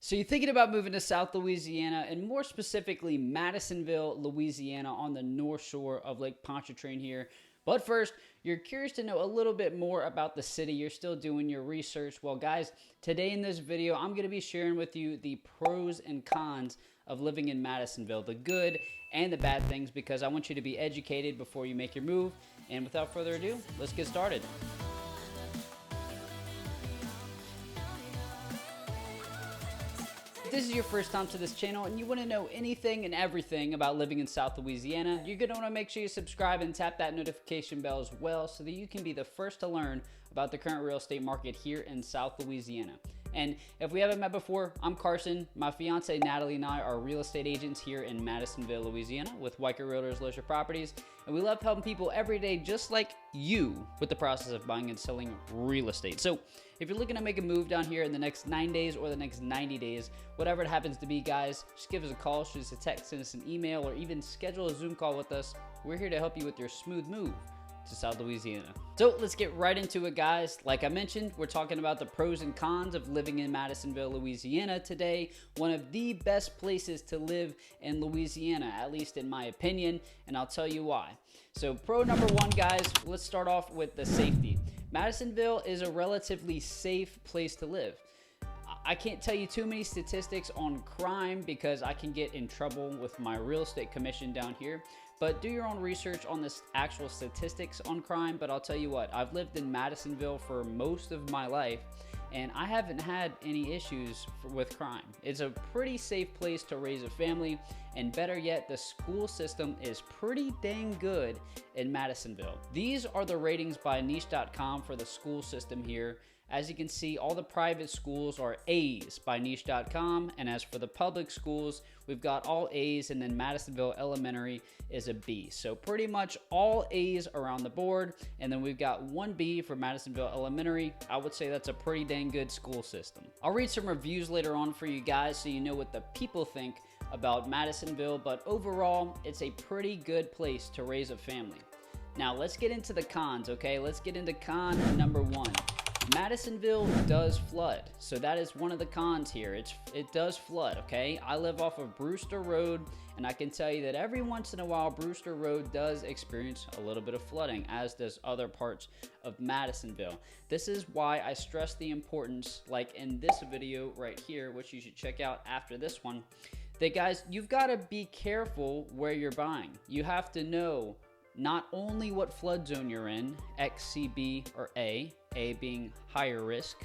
So you're thinking about moving to South Louisiana, and more specifically Madisonville, Louisiana, on the North Shore of Lake Ponchartrain here. But first, you're curious to know a little bit more about the city. You're still doing your research. Well, guys, today in this video, I'm going to be sharing with you the pros and cons of living in Madisonville, the good and the bad things, because I want you to be educated before you make your move. And without further ado, let's get started. If this is your first time to this channel and you want to know anything and everything about living in South Louisiana, you're going to want to make sure you subscribe and tap that notification bell as well so that you can be the first to learn about the current real estate market here in South Louisiana. And if we haven't met before, I'm Carson. My fiance Natalie and I are real estate agents here in Madisonville, Louisiana with Weicker Realtors Loescher Properties. And we love helping people every day just like you with the process of buying and selling real estate. So if you're looking to make a move down here in the next 9 days or the next 90 days, whatever it happens to be, guys, just give us a call, shoot us a text, send us an email, or even schedule a Zoom call with us. We're here to help you with your smooth move to South Louisiana. So let's get right into it, guys. Like I mentioned, we're talking about the pros and cons of living in Madisonville, Louisiana today. One of the best places to live in Louisiana, at least in my opinion, and I'll tell you why. So pro number one, guys, let's start off with the safety. Madisonville is a relatively safe place to live. I can't tell you too many statistics on crime because I can get in trouble with my real estate commission down here. But do your own research on this actual statistics on crime. But I'll tell you what, I've lived in Madisonville for most of my life and I haven't had any issues with crime. It's a pretty safe place to raise a family, and better yet, the school system is pretty dang good in Madisonville. These are the ratings by niche.com for the school system here. As you can see, all the private schools are A's by niche.com, and as for the public schools, we've got all A's, and then Madisonville Elementary is a B. So pretty much all A's around the board, and then we've got one B for Madisonville Elementary. I would say that's a pretty dang good school system. I'll read some reviews later on for you guys so you know what the people think about Madisonville, but overall, it's a pretty good place to raise a family. Now, let's get into the cons, okay? Let's get into con number one. Madisonville does flood, so that is one of the cons here. It does flood, okay? I live off of Brewster Road, and I can tell you that every once in a while, Brewster Road does experience a little bit of flooding, as does other parts of Madisonville. This is why I stress the importance, like in this video right here, which you should check out after this one, that guys, you've got to be careful where you're buying. You have to know not only what flood zone you're in, X, C, B, or A being higher risk,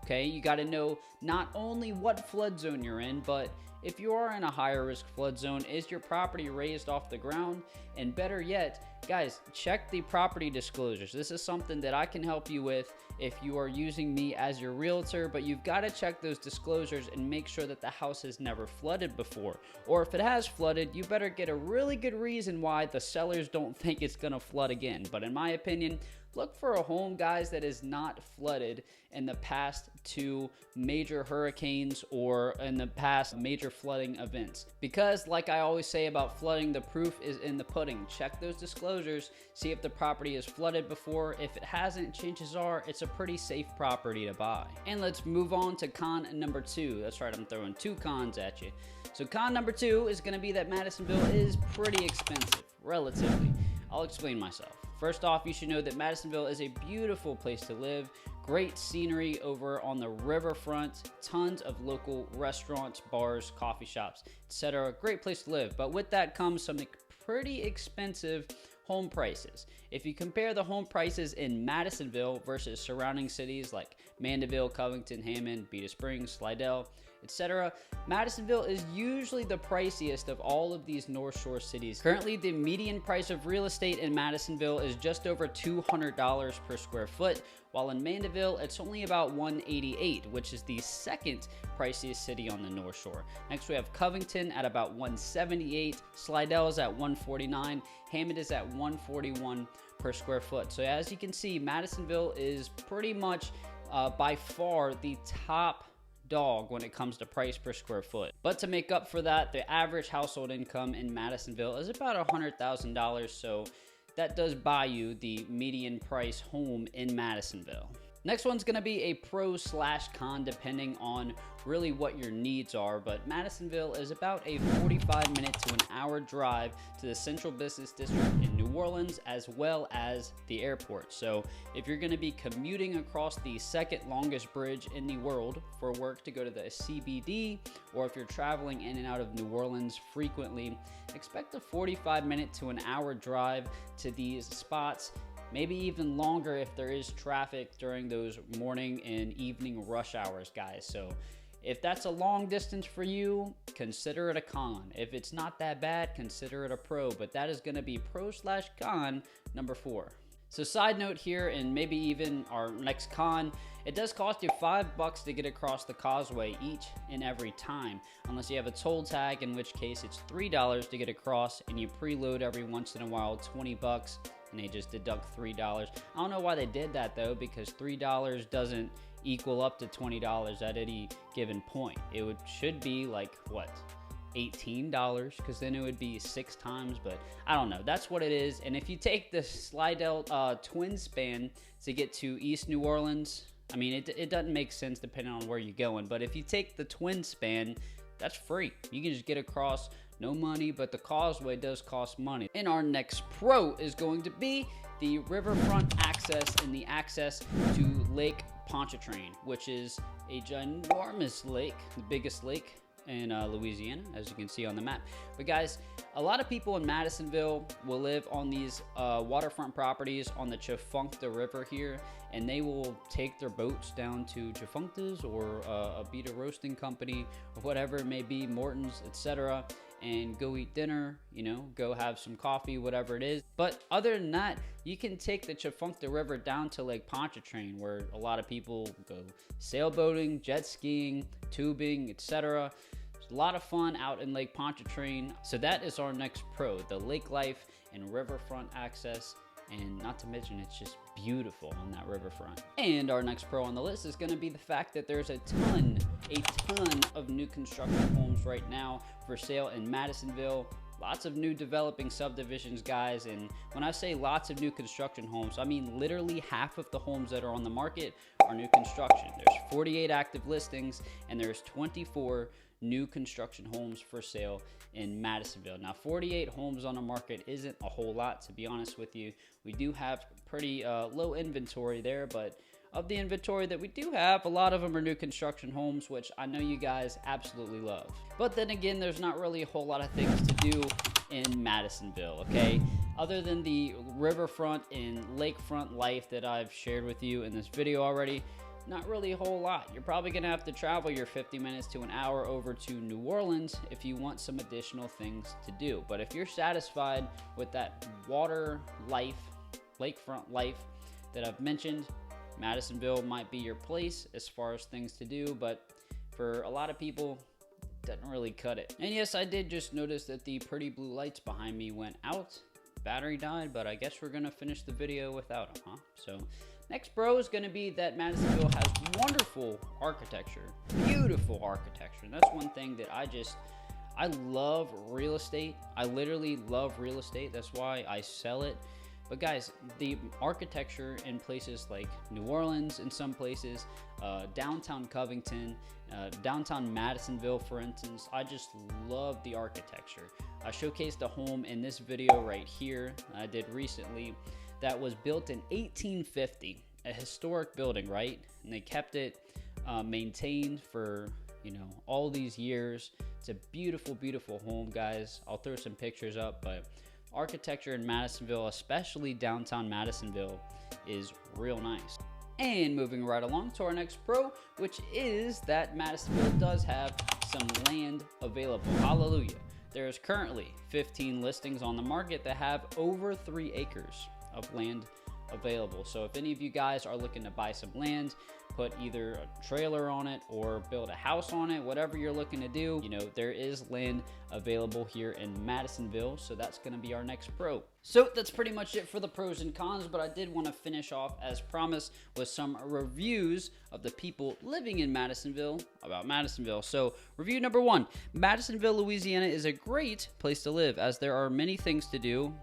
okay? You got to know not only what flood zone you're in, but if you are in a higher risk flood zone, is your property raised off the ground? And better yet, guys, check the property disclosures. This is something that I can help you with if you are using me as your realtor, but you've got to check those disclosures and make sure that the house has never flooded before. Or if it has flooded, you better get a really good reason why the sellers don't think it's going to flood again. But in my opinion, look for a home, guys, that is not flooded in the past 2 major hurricanes or in the past major flooding events. Because like I always say about flooding, the proof is in the pudding. Check those disclosures, see if the property is flooded before. If it hasn't, chances are it's a pretty safe property to buy. And let's move on to con number 2. That's right, I'm throwing 2 cons at you. So con number 2 is gonna be that Madisonville is pretty expensive, relatively. I'll explain myself. First off, you should know that Madisonville is a beautiful place to live. Great scenery over on the riverfront, tons of local restaurants, bars, coffee shops, etc. Great place to live. But with that comes some pretty expensive home prices. If you compare the home prices in Madisonville versus surrounding cities like Mandeville, Covington, Hammond, Beta Springs, Slidell, etc., Madisonville is usually the priciest of all of these North Shore cities. Currently, the median price of real estate in Madisonville is just over $200 per square foot, while in Mandeville, it's only about $188, which is the second priciest city on the North Shore. Next, we have Covington at about $178, Slidell is at $149, Hammond is at $141 per square foot. So as you can see, Madisonville is pretty much by far the top dog when it comes to price per square foot. But to make up for that, the average household income in Madisonville is about $100,000, so that does buy you the median price home in Madisonville. Next one's gonna be a pro slash con depending on really what your needs are, but Madisonville is about a 45-minute to an hour drive to the central business district in New Orleans, as well as the airport. So if you're gonna be commuting across the second longest bridge in the world for work to go to the CBD, or if you're traveling in and out of New Orleans frequently, expect a 45-minute to an hour drive to these spots. Maybe even longer if there is traffic during those morning and evening rush hours, guys. So if that's a long distance for you, consider it a con. If it's not that bad, consider it a pro. But that is going to be pro slash con number 4. So side note here, and maybe even our next con, it does cost you $5 to get across the causeway each and every time, unless you have a toll tag, in which case it's $3 to get across, and you preload every once in a while, $20, and they just deduct $3. I don't know why they did that though, because $3 doesn't equal up to $20 at any given point. It should be like, what, $18, because then it would be 6 times, but I don't know. That's what it is. And if you take the Slidell twin span to get to East New Orleans, I mean, it doesn't make sense depending on where you're going, but if you take the twin span, that's free. You can just get across, no money, but the causeway does cost money. And our next pro is going to be the riverfront access and the access to Lake Ponchartrain, which is a ginormous lake, the biggest lake in Louisiana, as you can see on the map. But guys, a lot of people in Madisonville will live on these waterfront properties on the Tchefuncte River here, and they will take their boats down to Tchefuncte's or a Beta Roasting Company or whatever it may be, Morton's, etc., and go eat dinner, you know, go have some coffee, whatever it is. But other than that, you can take the Tchefuncte River down to Lake Ponchartrain, where a lot of people go sailboating, jet skiing, tubing, etc. It's a lot of fun out in Lake Ponchartrain. So that is our next pro, the lake life and riverfront access. And not to mention, it's just beautiful on that riverfront. And our next pro on the list is going to be the fact that there's a ton of new construction homes right now for sale in Madisonville. Lots of new developing subdivisions, guys. And when I say lots of new construction homes, I mean literally half of the homes that are on the market are new construction. There's 48 active listings, and there's 24 new construction homes for sale in Madisonville. Now, 48 homes on the market isn't a whole lot, to be honest with you. We do have pretty low inventory there, but of the inventory that we do have, a lot of them are new construction homes, which I know you guys absolutely love. But then again, there's not really a whole lot of things to do in Madisonville, okay? Other than the riverfront and lakefront life that I've shared with you in this video already, not really a whole lot. You're probably gonna have to travel your 50 minutes to an hour over to New Orleans if you want some additional things to do. But if you're satisfied with that water life, lakefront life that I've mentioned, Madisonville might be your place as far as things to do, but for a lot of people, it doesn't really cut it. And yes, I did just notice that the pretty blue lights behind me went out. Battery died, but I guess we're gonna finish the video without them, huh? So next pro is gonna be that Madisonville has wonderful architecture, beautiful architecture. And that's one thing that I love real estate. I literally love real estate. That's why I sell it. But guys, the architecture in places like New Orleans, in some places, downtown Covington, downtown Madisonville, for instance, I just love the architecture. I showcased a home in this video right here I did recently that was built in 1850, a historic building, right? And they kept it maintained for, you know, all these years. It's a beautiful, beautiful home, guys. I'll throw some pictures up, but architecture in Madisonville, especially downtown Madisonville, is real nice. And moving right along to our next pro, which is that Madisonville does have some land available. Hallelujah. There is currently 15 listings on the market that have over 3 acres of land available. So if any of you guys are looking to buy some land, put either a trailer on it or build a house on it, whatever you're looking to do, you know, there is land available here in Madisonville. So that's going to be our next pro. So that's pretty much it for the pros and cons, but I did want to finish off as promised with some reviews of the people living in Madisonville about Madisonville. So review number 1, Madisonville, Louisiana is a great place to live as there are many things to do.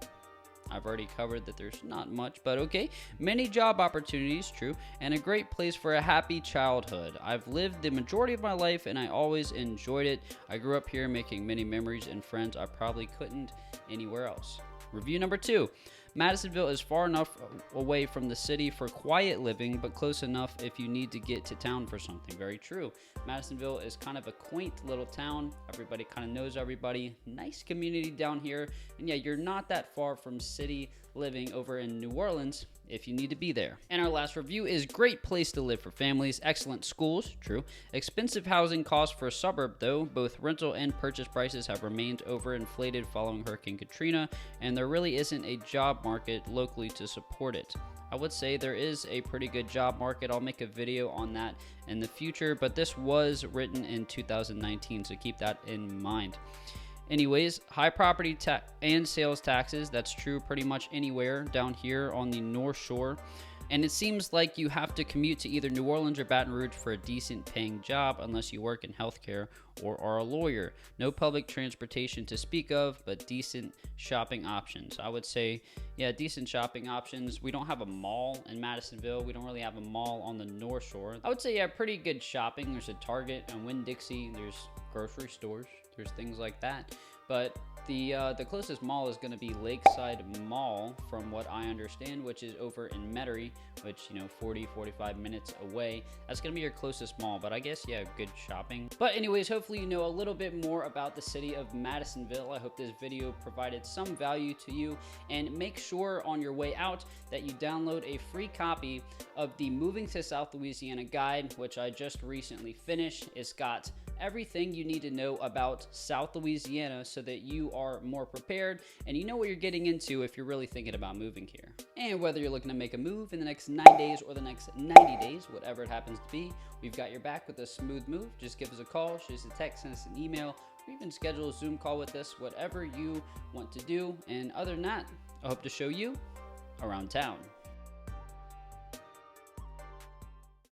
I've already covered that there's not much, but okay. Many job opportunities, true, and a great place for a happy childhood. I've lived the majority of my life and I always enjoyed it. I grew up here making many memories and friends I probably couldn't anywhere else. Review number 2. Madisonville is far enough away from the city for quiet living, but close enough if you need to get to town for something. Very true. Madisonville is kind of a quaint little town. Everybody kind of knows everybody. Nice community down here. And yeah, you're not that far from city living over in New Orleans if you need to be there. And our last review is great place to live for families, excellent schools, true. Expensive housing costs for a suburb though. Both rental and purchase prices have remained overinflated following Hurricane Katrina, and there really isn't a job market locally to support it. I would say there is a pretty good job market. I'll make a video on that in the future, but this was written in 2019, so keep that in mind. Anyways, high property and sales taxes, that's true pretty much anywhere down here on the North Shore. And it seems like you have to commute to either New Orleans or Baton Rouge for a decent paying job unless you work in healthcare or are a lawyer. No public transportation to speak of, but decent shopping options. I would say, yeah, decent shopping options. We don't have a mall in Madisonville. We don't really have a mall on the North Shore. I would say, yeah, pretty good shopping. There's a Target and Winn-Dixie. There's grocery stores. There's things like that. But the closest mall is going to be Lakeside Mall, from what I understand, which is over in Metairie, which, 40-45 minutes away. That's going to be your closest mall, but I guess, yeah, good shopping. But anyways, hopefully you know a little bit more about the city of Madisonville. I hope this video provided some value to you, and make sure on your way out that you download a free copy of the Moving to South Louisiana guide, which I just recently finished. It's got everything you need to know about South Louisiana so that you are more prepared and you know what you're getting into if you're really thinking about moving here. And whether you're looking to make a move in the next 9 days or the next 90 days, whatever it happens to be, we've got your back with a smooth move. Just give us a call, shoot us a text, send us an email, or even schedule a Zoom call with us, whatever you want to do. And other than that, I hope to show you around town.